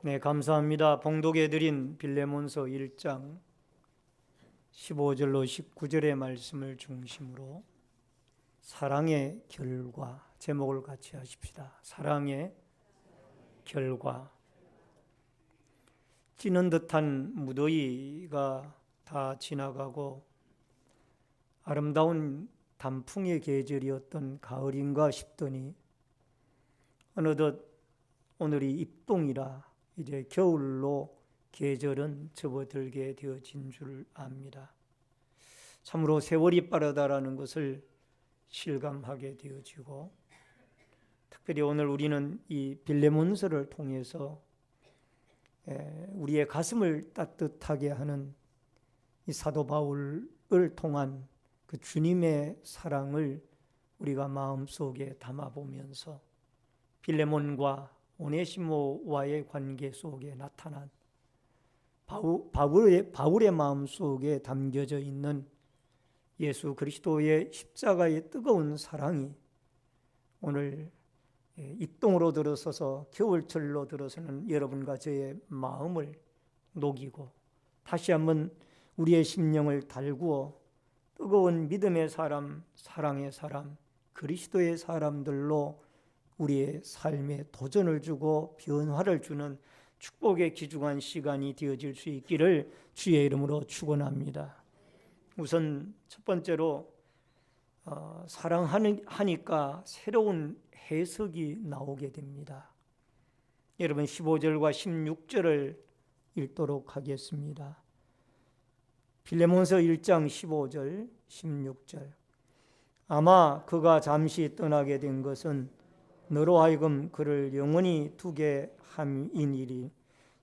네, 감사합니다. 봉독해 드린 빌레몬서 1장 15절로 19절의 말씀을 중심으로 사랑의 결과, 제목을 같이 하십시다. 사랑의 결과. 찌는 듯한 무더위가 다 지나가고 아름다운 단풍의 계절이었던 가을인가 싶더니 어느덧 오늘이 입동이라 이제 겨울로 계절은 접어들게 되어진 줄 압니다. 참으로 세월이 빠르다라는 것을 실감하게 되어지고, 특별히 오늘 우리는 이 빌레몬서를 통해서 우리의 가슴을 따뜻하게 하는 이 사도 바울을 통한 그 주님의 사랑을 우리가 마음속에 담아보면서 빌레몬과 오네시모와의 관계 속에 나타난 바울의 마음 속에 담겨져 있는 예수 그리스도의 십자가의 뜨거운 사랑이 오늘 입동으로 들어서서 겨울철로 들어서는 여러분과 저의 마음을 녹이고 다시 한번 우리의 심령을 달구어 뜨거운 믿음의 사람, 사랑의 사람, 그리스도의 사람들로 우리의 삶에 도전을 주고 변화를 주는 축복의 귀중한 시간이 되어질 수 있기를 주의 이름으로 축원합니다. 우선 첫 번째로 사랑하니까 새로운 해석이 나오게 됩니다. 여러분 15절과 16절을 읽도록 하겠습니다. 빌레몬서 1장 15절 16절. 아마 그가 잠시 떠나게 된 것은 너로 하여금 그를 영원히 두게 함이니리.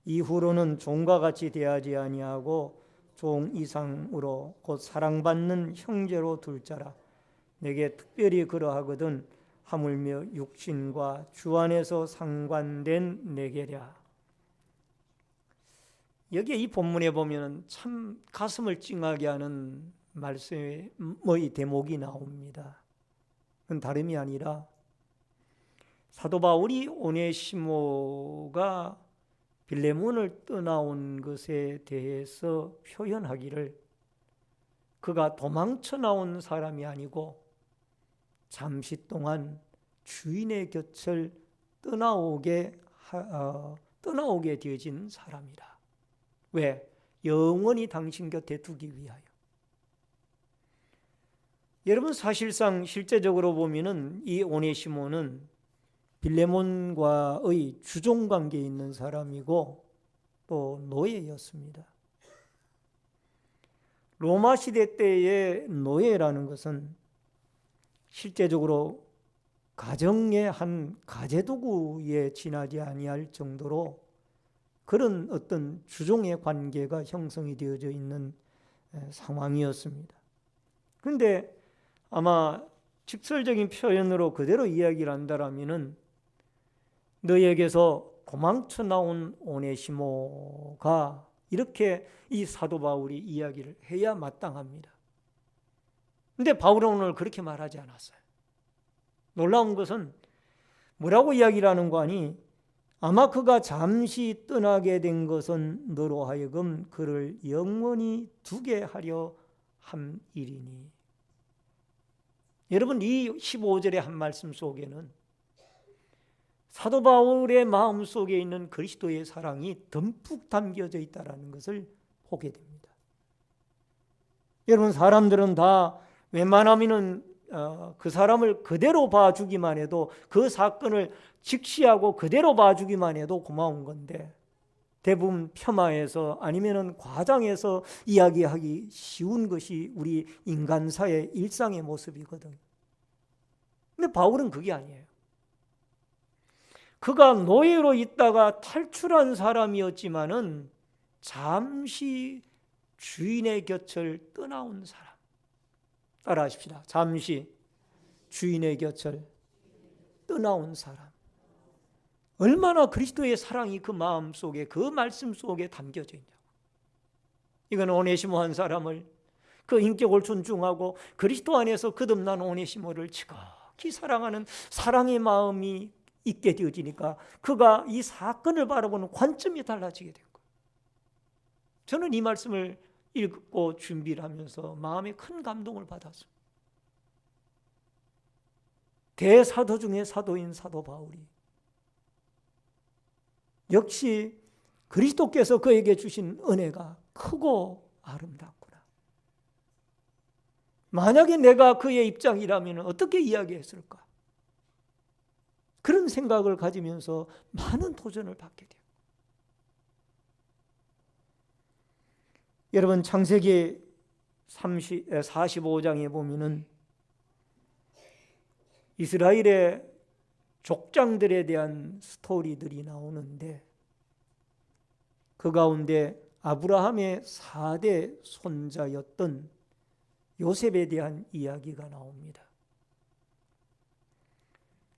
이후로는 종과 같이 대하지 아니하고 종 이상으로 곧 사랑받는 형제로 둘 자라. 내게 특별히 그러하거든 하물며 육신과 주 안에서 상관된 내게랴. 여기에 이 본문에 보면 참 가슴을 찡하게 하는 말씀의 대목이 나옵니다. 그건 다름이 아니라 사도 바울이 오네시모가 빌레몬을 떠나온 것에 대해서 표현하기를 그가 도망쳐 나온 사람이 아니고 잠시 동안 주인의 곁을 떠나오게 되어진 사람이라. 왜? 영원히 당신 곁에 두기 위하여. 여러분 사실상 실제적으로 보면은 이 오네시모는 빌레몬과의 주종 관계에 있는 사람이고 또 노예였습니다. 로마 시대 때의 노예라는 것은 실제적으로 가정의 한 가재도구에 지나지 아니할 정도로 그런 어떤 주종의 관계가 형성이 되어져 있는 상황이었습니다. 그런데 아마 직설적인 표현으로 그대로 이야기를 한다라면은 너에게서 도망쳐 나온 오네시모가 이렇게 이 사도 바울이 이야기를 해야 마땅합니다. 그런데 바울은 오늘 그렇게 말하지 않았어요. 놀라운 것은 뭐라고 이야기를 하는 거 아니? 아마 그가 잠시 떠나게 된 것은 너로 하여금 그를 영원히 두게 하려 함이리니. 여러분 이 15절의 한 말씀 속에는 사도 바울의 마음속에 있는 그리스도의 사랑이 듬뿍 담겨져 있다는 것을 보게 됩니다. 여러분 사람들은 다 웬만하면은 그 사람을 그대로 봐주기만 해도 그 사건을 직시하고 그대로 봐주기만 해도 고마운 건데 대부분 폄하해서 아니면은 과장해서 이야기하기 쉬운 것이 우리 인간사의 일상의 모습이거든요. 근데 바울은 그게 아니에요. 그가 노예로 있다가 탈출한 사람이었지만은 잠시 주인의 곁을 떠나온 사람. 따라하십시다. 잠시 주인의 곁을 떠나온 사람. 얼마나 그리스도의 사랑이 그 마음 속에, 그 말씀 속에 담겨져 있냐고. 이건 오네시모 한 사람을 그 인격을 존중하고 그리스도 안에서 거듭난 오네시모를 지극히 사랑하는 사랑의 마음이 있게 되어지니까 그가 이 사건을 바라보는 관점이 달라지게 된 거예요. 저는 이 말씀을 읽고 준비를 하면서 마음에 큰 감동을 받았습니다. 대사도 중에 사도인 사도 바울이 역시 그리스도께서 그에게 주신 은혜가 크고 아름답구나. 만약에 내가 그의 입장이라면 어떻게 이야기했을까? 그런 생각을 가지면서 많은 도전을 받게 돼요. 여러분, 창세기 45장에 보면은 이스라엘의 족장들에 대한 스토리들이 나오는데 그 가운데 아브라함의 4대 손자였던 요셉에 대한 이야기가 나옵니다.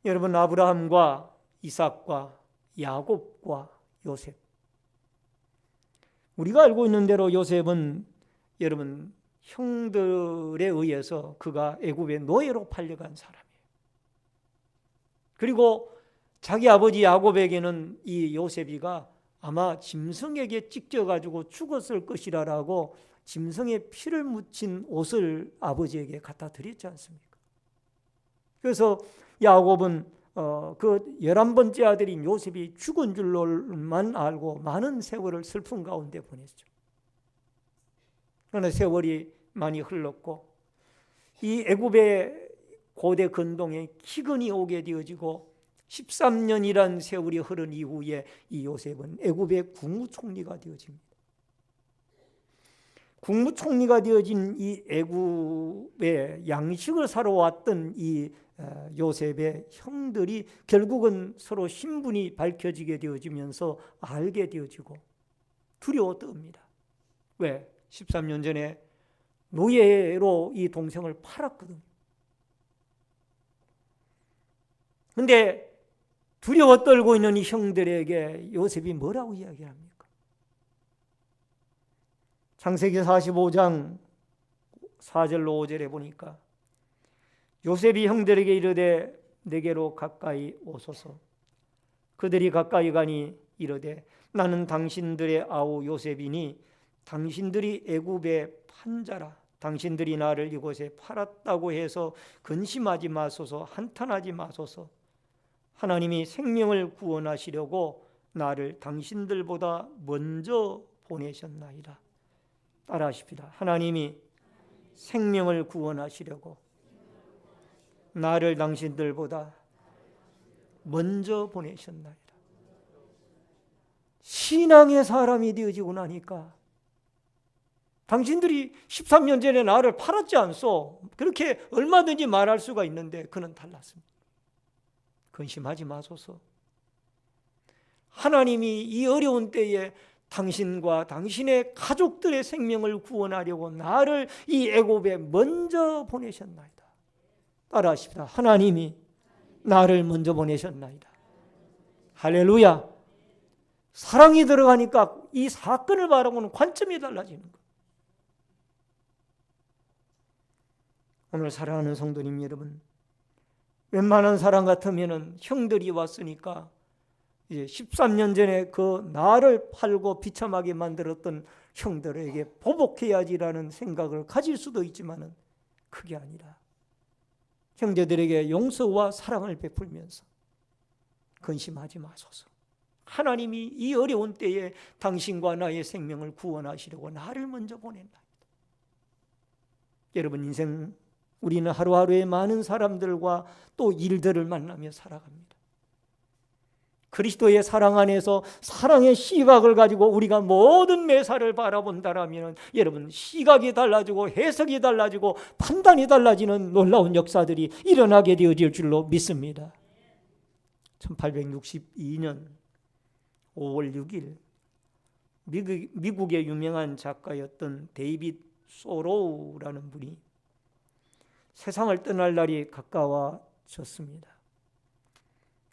여러분, 아브라함과 이삭과 야곱과 요셉, 우리가 알고 있는 대로 요셉은 여러분 형들에 의해서 그가 애굽의 노예로 팔려간 사람이에요. 그리고 자기 아버지 야곱에게는 이 요셉이가 아마 짐승에게 찢겨가지고 죽었을 것이라고 짐승의 피를 묻힌 옷을 아버지에게 갖다 드렸지 않습니까? 그래서 야곱은 그 11번째 아들인 요셉이 죽은 줄로만 알고 많은 세월을 슬픔 가운데 보냈죠. 그러나 세월이 많이 흘렀고 이 애굽의 고대 근동에 기근이 오게 되어지고 13년이란 세월이 흐른 이후에 이 요셉은 애굽의 국무총리가 되어집니다. 국무총리가 되어진 이 애굽의 양식을 사러 왔던 이 요셉의 형들이 결국은 서로 신분이 밝혀지게 되어지면서 알게 되어지고 두려워 떱니다. 왜? 13년 전에 노예로 이 동생을 팔았거든요. 그런데 두려워 떨고 있는 이 형들에게 요셉이 뭐라고 이야기합니까? 창세기 45장 4절로 5절에 보니까 요셉이 형들에게 이르되 내게로 가까이 오소서. 그들이 가까이 가니 이르되 나는 당신들의 아우 요셉이니 당신들이 애굽의 판자라. 당신들이 나를 이곳에 팔았다고 해서 근심하지 마소서. 한탄하지 마소서. 하나님이 생명을 구원하시려고 나를 당신들보다 먼저 보내셨나이다. 따라하십시다. 하나님이 생명을 구원하시려고 나를 당신들보다 먼저 보내셨나이다. 신앙의 사람이 되어지고 나니까 당신들이 13년 전에 나를 팔았지 않소? 그렇게 얼마든지 말할 수가 있는데 그는 달랐습니다. 근심하지 마소서. 하나님이 이 어려운 때에 당신과 당신의 가족들의 생명을 구원하려고 나를 이 애굽에 먼저 보내셨나이다. 따라하십시다. 하나님이 나를 먼저 보내셨나이다. 할렐루야. 사랑이 들어가니까 이 사건을 바라보는 관점이 달라지는 거예요. 오늘 사랑하는 성도님 여러분, 웬만한 사람 같으면 형들이 왔으니까 이제 13년 전에 그 나를 팔고 비참하게 만들었던 형들에게 보복해야지라는 생각을 가질 수도 있지만은 그게 아니라 형제들에게 용서와 사랑을 베풀면서 근심하지 마소서. 하나님이 이 어려운 때에 당신과 나의 생명을 구원하시려고 나를 먼저 보낸다. 여러분, 인생 우리는 하루하루에 많은 사람들과 또 일들을 만나며 살아갑니다. 그리스도의 사랑 안에서 사랑의 시각을 가지고 우리가 모든 매사를 바라본다라면 여러분, 시각이 달라지고 해석이 달라지고 판단이 달라지는 놀라운 역사들이 일어나게 되어질 줄로 믿습니다. 1862년 5월 6일 미국의 유명한 작가였던 데이빗 소로우라는 분이 세상을 떠날 날이 가까워졌습니다.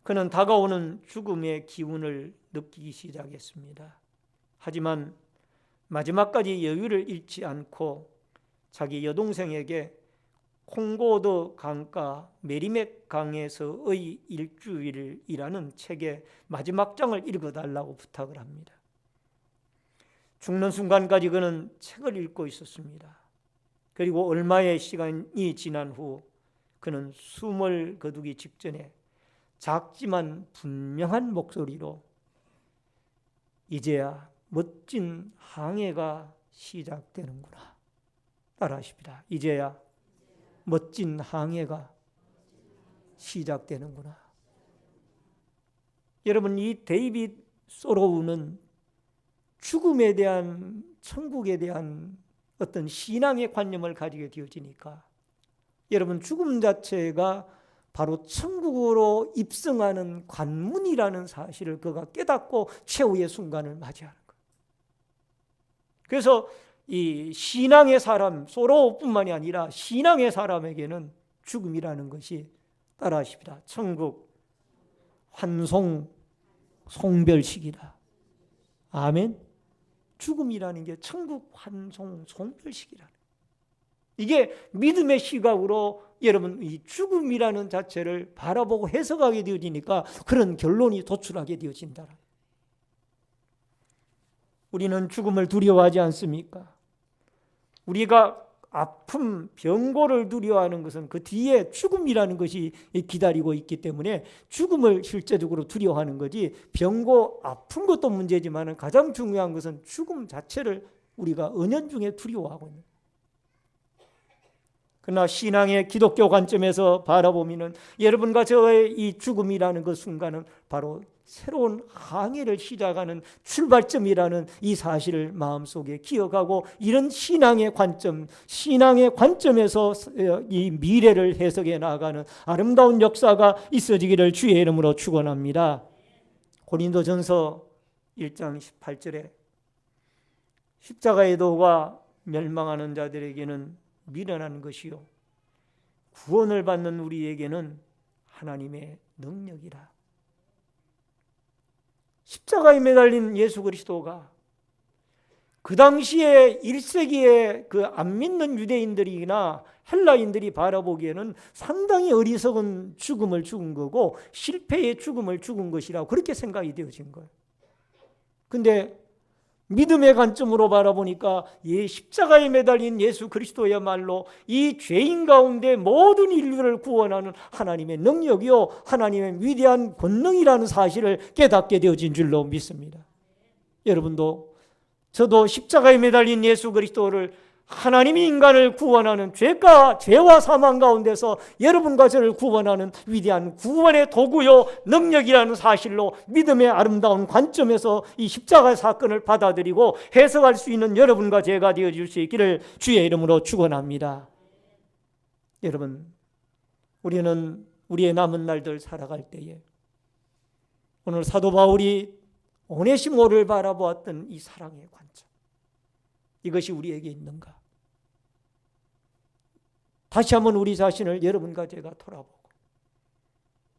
그는 다가오는 죽음의 기운을 느끼기 시작했습니다. 하지만 마지막까지 여유를 잃지 않고 자기 여동생에게 콩고드 강가 메리맥 강에서의 일주일이라는 책의 마지막 장을 읽어달라고 부탁을 합니다. 죽는 순간까지 그는 책을 읽고 있었습니다. 그리고 얼마의 시간이 지난 후 그는 숨을 거두기 직전에 작지만 분명한 목소리로 이제야 멋진 항해가 시작되는구나. 따라하십니다. 이제야 멋진 항해가 시작되는구나. 여러분, 이 데이빗 소로우는 죽음에 대한, 천국에 대한 어떤 신앙의 관념을 가지게 되어지니까 여러분, 죽음 자체가 바로 천국으로 입성하는 관문이라는 사실을 그가 깨닫고 최후의 순간을 맞이하는 거예요. 그래서 이 신앙의 사람, 소로우뿐만이 아니라 신앙의 사람에게는 죽음이라는 것이, 따라하십니다, 천국 환송 송별식이다. 아멘. 죽음이라는 게 천국 환송 송별식이라는 거예요. 이게 믿음의 시각으로 여러분 이 죽음이라는 자체를 바라보고 해석하게 되어지니까 그런 결론이 도출하게 되어진다. 우리는 죽음을 두려워하지 않습니까? 우리가 아픔, 병고를 두려워하는 것은 그 뒤에 죽음이라는 것이 기다리고 있기 때문에 죽음을 실제적으로 두려워하는 거지, 병고, 아픈 것도 문제지만 가장 중요한 것은 죽음 자체를 우리가 은연중에 두려워하고 있는 거예요. 그러나 신앙의 기독교 관점에서 바라보면 여러분과 저의 이 죽음이라는 그 순간은 바로 새로운 항해를 시작하는 출발점이라는 이 사실을 마음속에 기억하고, 이런 신앙의 관점, 신앙의 관점에서 이 미래를 해석해 나가는 아름다운 역사가 있어지기를 주의 이름으로 축원합니다. 고린도전서 1장 18절에 십자가의 도가 멸망하는 자들에게는 미련한 것이요 구원을 받는 우리에게는 하나님의 능력이라. 십자가에 매달린 예수 그리스도가 그 당시에 1세기에 그 안 믿는 유대인들이나 헬라인들이 바라보기에는 상당히 어리석은 죽음을 죽은 거고 실패의 죽음을 죽은 것이라고 그렇게 생각이 되어진 거예요. 근데 믿음의 관점으로 바라보니까 십자가에 매달린 예수 그리스도야말로 이 죄인 가운데 모든 인류를 구원하는 하나님의 능력이요 하나님의 위대한 권능이라는 사실을 깨닫게 되어진 줄로 믿습니다. 여러분도 저도 십자가에 매달린 예수 그리스도를 하나님이 인간을 구원하는 죄와 사망 가운데서 여러분과 저를 구원하는 위대한 구원의 도구요 능력이라는 사실로 믿음의 아름다운 관점에서 이 십자가 사건을 받아들이고 해석할 수 있는 여러분과 제가 되어줄 수 있기를 주의 이름으로 축원합니다. 여러분, 우리는 우리의 남은 날들 살아갈 때에 오늘 사도 바울이 오네시모를 바라보았던 이 사랑의 관점, 이것이 우리에게 있는가? 다시 한번 우리 자신을 여러분과 제가 돌아보고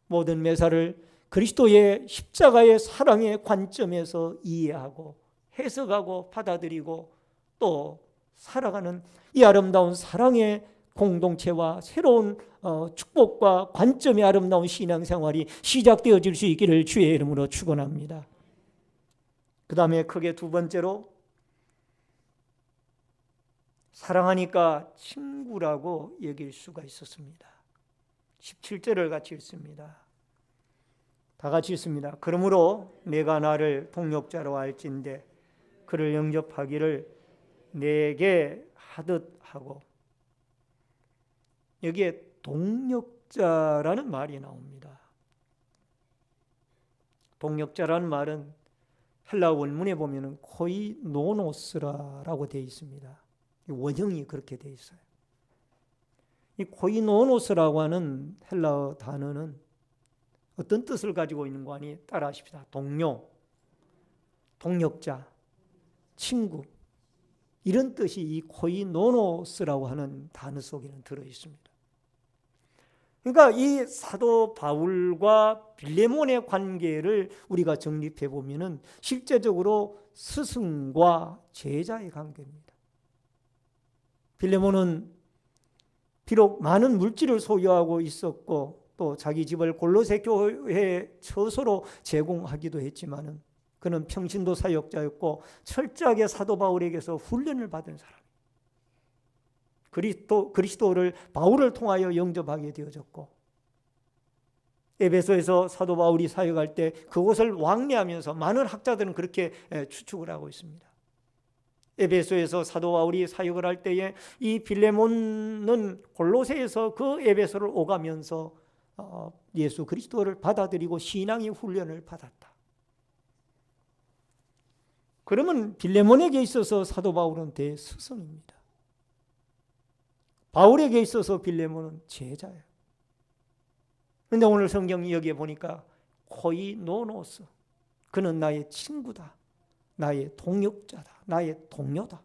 모든 매사를 그리스도의 십자가의 사랑의 관점에서 이해하고 해석하고 받아들이고 또 살아가는 이 아름다운 사랑의 공동체와 새로운 축복과 관점의 아름다운 신앙생활이 시작되어질 수 있기를 주의 이름으로 축원합니다. 그 다음에 크게 두 번째로 사랑하니까 친구라고 여길 수가 있었습니다. 17절을 같이 읽습니다. 다 같이 읽습니다. 그러므로 내가 나를 동역자로 할진대 그를 영접하기를 내게 하듯 하고, 여기에 동역자라는 말이 나옵니다. 동역자라는 말은 헬라 원문에 보면 코이노노스라고 되어 있습니다. 원형이 그렇게 되어 있어요. 이 코이노노스라고 하는 헬라어 단어는 어떤 뜻을 가지고 있는 거 아니? 따라하십시다. 동료, 동역자, 친구, 이런 뜻이 이 코이노노스라고 하는 단어 속에는 들어 있습니다. 그러니까 이 사도 바울과 빌레몬의 관계를 우리가 정립해 보면은 실제적으로 스승과 제자의 관계입니다. 빌레몬은 비록 많은 물질을 소유하고 있었고 또 자기 집을 골로새 교회에 처소로 제공하기도 했지만은 그는 평신도 사역자였고 철저하게 사도 바울에게서 훈련을 받은 사람. 그리스도를 바울을 통하여 영접하게 되어졌고 에베소에서 사도 바울이 사역할 때 그곳을 왕래하면서 많은 학자들은 그렇게 추측을 하고 있습니다. 에베소에서 사도 바울이 사역을 할 때에 이 빌레몬은 골로새에서 그 에베소를 오가면서 예수 그리스도를 받아들이고 신앙의 훈련을 받았다. 그러면 빌레몬에게 있어서 사도 바울은 대스승입니다. 바울에게 있어서 빌레몬은 제자예요. 그런데 오늘 성경 여기에 보니까 코이노노스, 그는 나의 친구다, 나의 동역자다, 나의 동료다.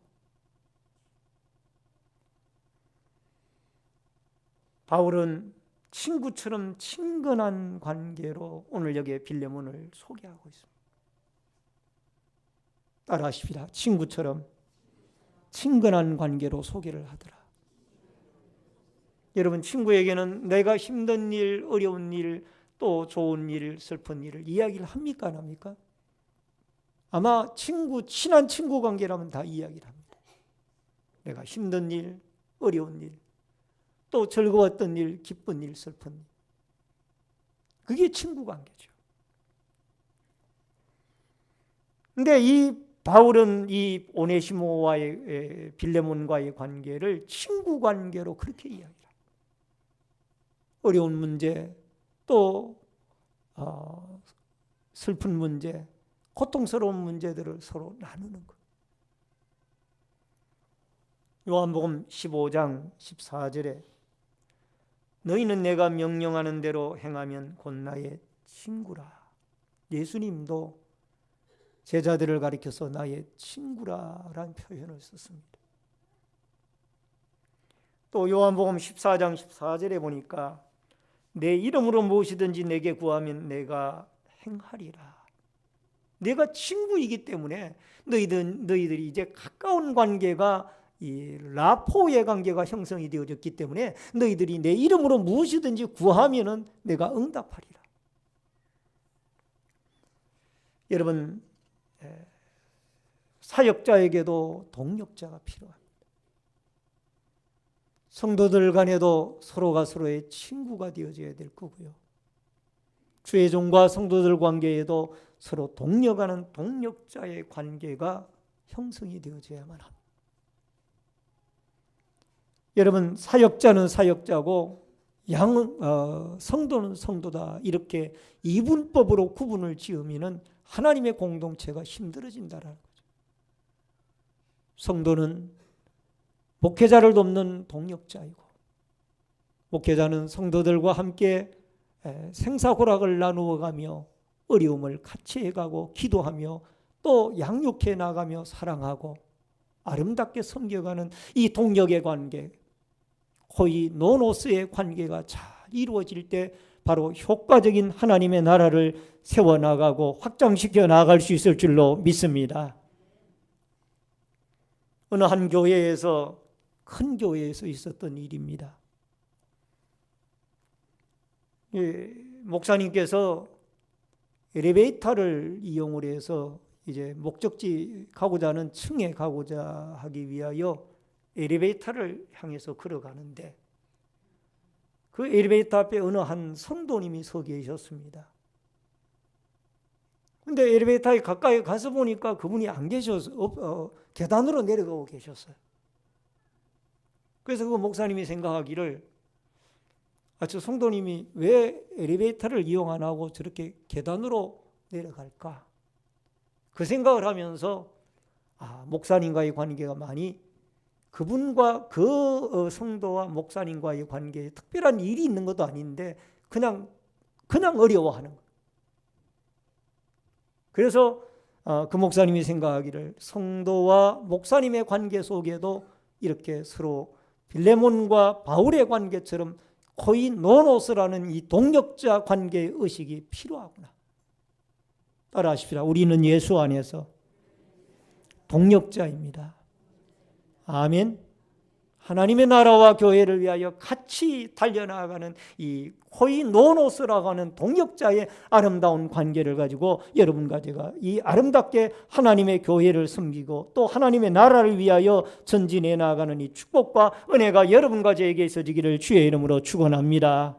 바울은 친구처럼 친근한 관계로 오늘 여기에 빌레몬을 소개하고 있습니다. 따라하십시다. 친구처럼 친근한 관계로 소개를 하더라. 여러분, 친구에게는 내가 힘든 일, 어려운 일, 또 좋은 일, 슬픈 일을 이야기를 합니까? 안 합니까? 아마 친한 친구 관계라면 다 이야기를 합니다. 내가 힘든 일, 어려운 일, 또 즐거웠던 일, 기쁜 일, 슬픈 일. 그게 친구 관계죠. 근데 이 바울은 이 오네시모와의 빌레몬과의 관계를 친구 관계로 그렇게 이야기합니다. 어려운 문제, 또 슬픈 문제, 고통스러운 문제들을 서로 나누는 것. 요한복음 15장 14절에 너희는 내가 명령하는 대로 행하면 곧 나의 친구라. 예수님도 제자들을 가리켜서 나의 친구라라는 표현을 썼습니다. 또 요한복음 14장 14절에 보니까 내 이름으로 무엇이든지 내게 구하면 내가 행하리라. 내가 친구이기 때문에 너희들이 이제 가까운 관계가 이 라포의 관계가 형성이 되어졌기 때문에 너희들이 내 이름으로 무엇이든지 구하면은 내가 응답하리라. 여러분, 사역자에게도 동역자가 필요합니다. 성도들 간에도 서로가 서로의 친구가 되어져야 될 거고요. 주의 종과 성도들 관계에도 서로 동력하는 동력자의 관계가 형성이 되어져야만 합니다. 여러분, 사역자는 사역자고 성도는 성도다, 이렇게 이분법으로 구분을 지으면 하나님의 공동체가 힘들어진다는 거죠. 성도는 목회자를 돕는 동역자이고, 목회자는 성도들과 함께 생사고락을 나누어가며 어려움을 같이 해가고 기도하며 또 양육해 나가며 사랑하고 아름답게 섬겨가는 이 동역의 관계, 코이노노스의 관계가 잘 이루어질 때 바로 효과적인 하나님의 나라를 세워나가고 확장시켜 나갈 수 있을 줄로 믿습니다. 어느 한 교회에서, 큰 교회에서 있었던 일입니다. 목사님께서 엘리베이터를 이용을 해서 이제 목적지 가고자 하는 층에 가고자 하기 위하여 엘리베이터를 향해서 걸어가는데 그 엘리베이터 앞에 어느 한 성도님이 서 계셨습니다. 근데 엘리베이터에 가까이 가서 보니까 그분이 안 계셔서 계단으로 내려가고 계셨어요. 그래서 그 목사님이 생각하기를 저 성도님이 왜 엘리베이터를 이용 안 하고 저렇게 계단으로 내려갈까? 그 생각을 하면서 목사님과의 관계가 많이, 그분과 그 성도와 목사님과의 관계에 특별한 일이 있는 것도 아닌데 그냥 어려워하는 거예요. 그래서 그 목사님이 생각하기를 성도와 목사님의 관계 속에도 이렇게 서로 빌레몬과 바울의 관계처럼 코이노노스라는 이 동역자 관계의 의식이 필요하구나. 따라하십시다. 우리는 예수 안에서 동역자입니다. 아멘. 하나님의 나라와 교회를 위하여 같이 달려나가는 이 코이노노스라고 하는 동역자의 아름다운 관계를 가지고 여러분과 제가 이 아름답게 하나님의 교회를 섬기고 또 하나님의 나라를 위하여 전진해 나가는 이 축복과 은혜가 여러분과 저에게 있어지기를 주의 이름으로 축원합니다.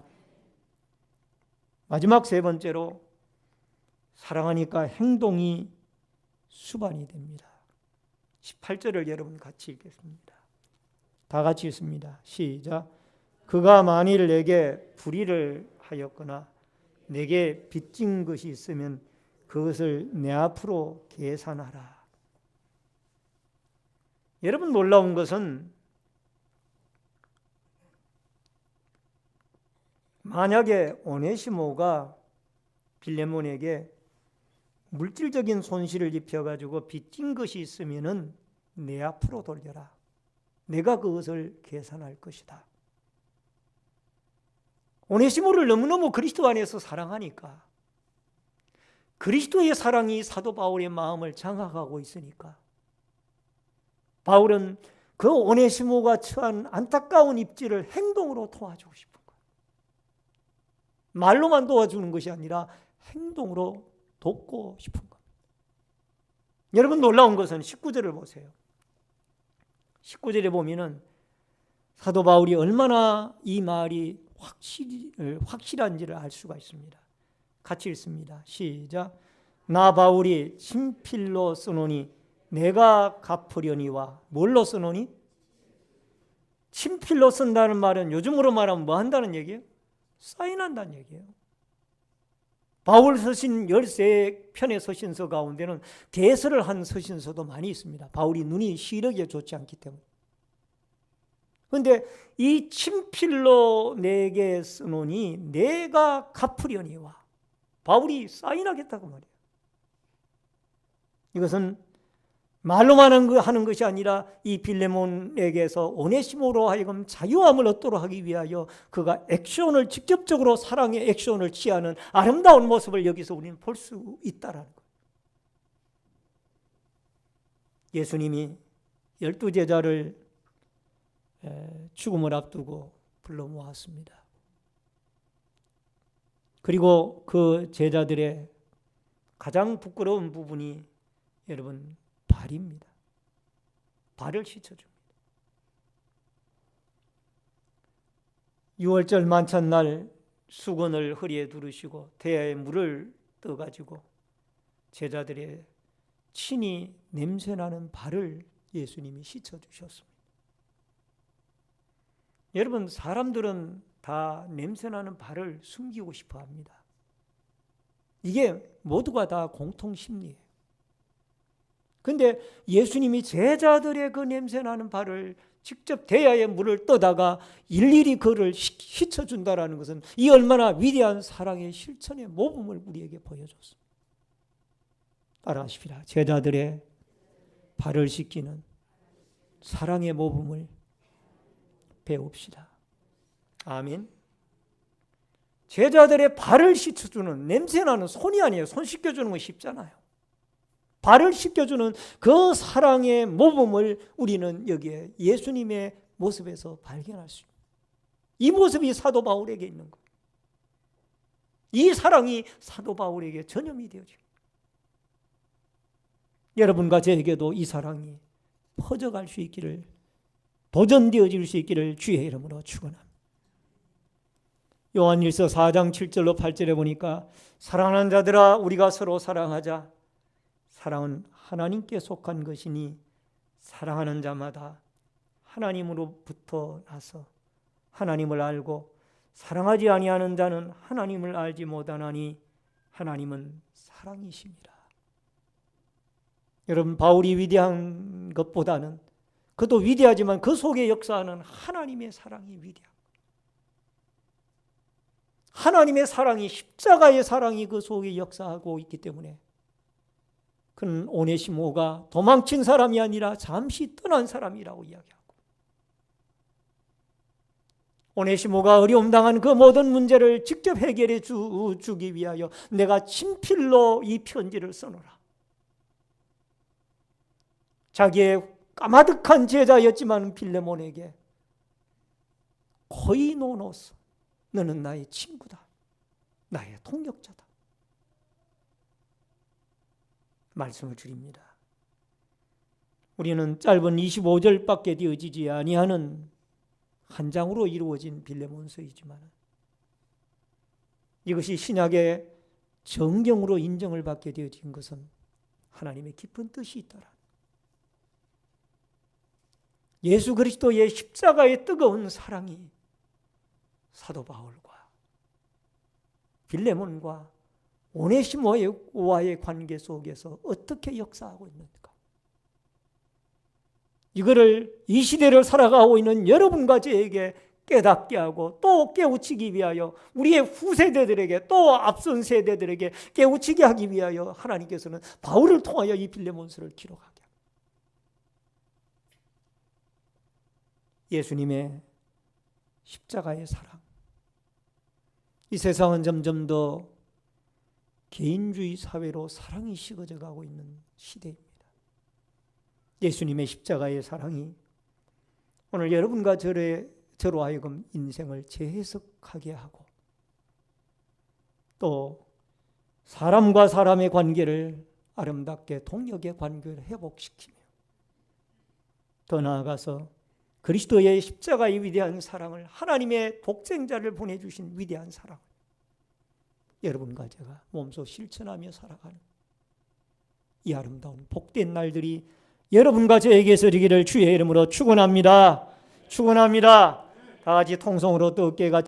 마지막 세 번째로, 사랑하니까 행동이 수반이 됩니다. 18절을 여러분 같이 읽겠습니다. 다 같이 읽습니다. 시작. 그가 만일 내게 불의를 하였거나 내게 빚진 것이 있으면 그것을 내 앞으로 계산하라. 여러분, 놀라운 것은 만약에 오네시모가 빌레몬에게 물질적인 손실을 입혀가지고 빚진 것이 있으면은 내 앞으로 돌려라. 내가 그것을 계산할 것이다. 오네시모를 너무너무 그리스도 안에서 사랑하니까, 그리스도의 사랑이 사도 바울의 마음을 장악하고 있으니까 바울은 그 오네시모가 처한 안타까운 입지를 행동으로 도와주고 싶은 거예요. 말로만 도와주는 것이 아니라 행동으로 돕고 싶은 겁니다. 여러분, 놀라운 것은 19절을 보세요. 19절에 보면은 사도 바울이 얼마나 이 말이 확실한지를 알 수가 있습니다. 같이 읽습니다. 시작. 나 바울이 친필로 쓰노니 내가 갚으려니와. 뭘로 쓰노니? 친필로 쓴다는 말은 요즘으로 말하면 뭐 한다는 얘기예요? 사인한다는 얘기예요. 바울 서신 13편의 서신서 가운데는 개설을 한 서신서도 많이 있습니다. 바울이 눈이 시력에 좋지 않기 때문에. 그런데 이 친필로 내게 쓰노니 내가 갚으려니와, 바울이 사인하겠다고 말이에요. 이것은 말로만 하는 것이 아니라 이 빌레몬에게서 오네시모로 하여금 자유함을 얻도록 하기 위하여 그가 액션을, 직접적으로 사랑의 액션을 취하는 아름다운 모습을 여기서 우리는 볼 수 있다라는 거예요. 예수님이 12제자를 죽음을 앞두고 불러 모았습니다. 그리고 그 제자들의 가장 부끄러운 부분이 여러분 발입니다. 발을 씻어줍니다. 6월절 만찬날 수건을 허리에 두르시고 대야에 물을 떠가지고 제자들의 친히 냄새나는 발을 예수님이 씻어주셨습니다. 여러분, 사람들은 다 냄새나는 발을 숨기고 싶어 합니다. 이게 모두가 다 공통 심리예요. 그런데 예수님이 제자들의 그 냄새나는 발을 직접 대야에 물을 떠다가 일일이 그를 씻어준다는 것은 이 얼마나 위대한 사랑의 실천의 모범을 우리에게 보여줬습니다. 따라하십시다. 제자들의 발을 씻기는 사랑의 모범을 배웁시다. 아멘. 제자들의 발을 씻어주는, 냄새나는 손이 아니에요. 손 씻겨주는 건 쉽잖아요. 발을 씻겨주는 그 사랑의 모범을 우리는 여기에 예수님의 모습에서 발견할 수 있습니다. 이 모습이 사도 바울에게 있는 거예요. 이 사랑이 사도 바울에게 전염이 되어집니다. 여러분과 저에게도 이 사랑이 퍼져갈 수 있기를, 도전되어질 수 있기를 주의 이름으로 축원합니다. 요한일서 4장 7절로 8절에 보니까 사랑하는 자들아 우리가 서로 사랑하자. 사랑은 하나님께 속한 것이니 사랑하는 자마다 하나님으로부터 나서 하나님을 알고 사랑하지 아니하는 자는 하나님을 알지 못하나니 하나님은 사랑이십니다. 여러분, 바울이 위대한 것보다는, 그도 위대하지만 그 속에 역사하는 하나님의 사랑이 위대합니다. 하나님의 사랑이, 십자가의 사랑이 그 속에 역사하고 있기 때문에 그는 오네시모가 도망친 사람이 아니라 잠시 떠난 사람이라고 이야기하고, 오네시모가 어려움 당한 그 모든 문제를 직접 해결해 주기 위하여 내가 친필로 이 편지를 써놓으라. 자기의 까마득한 제자였지만 빌레몬에게 코이노노스, 너는 나의 친구다, 나의 동역자다 말씀을 드립니다. 우리는 짧은 25절밖에 되어지지 아니하는 한 장으로 이루어진 빌레몬서이지만 이것이 신약의 정경으로 인정을 받게 되어진 것은 하나님의 깊은 뜻이 있다라. 예수 그리스도의 십자가의 뜨거운 사랑이 사도 바울과 빌레몬과 오네시모와의 관계 속에서 어떻게 역사하고 있는가? 이거를 이 시대를 살아가고 있는 여러분과 저에게 깨닫게 하고 또 깨우치기 위하여 우리의 후세대들에게 또 앞선 세대들에게 깨우치게 하기 위하여 하나님께서는 바울을 통하여 이 빌레몬서를 기록하게 합니다. 예수님의 십자가의 사랑. 이 세상은 점점 더 개인주의 사회로 사랑이 식어져 가고 있는 시대입니다. 예수님의 십자가의 사랑이 오늘 여러분과 저로 하여금 인생을 재해석하게 하고 또 사람과 사람의 관계를 아름답게 동역의 관계를 회복시키며 더 나아가서 그리스도의 십자가의 위대한 사랑을, 하나님의 독생자를 보내주신 위대한 사랑, 여러분과 제가 몸소 실천하며 살아가는 이 아름다운 복된 날들이 여러분과 저에게서 이르기를 주의 이름으로 축원합니다. 축원합니다. 다 같이 통성으로 또 어깨가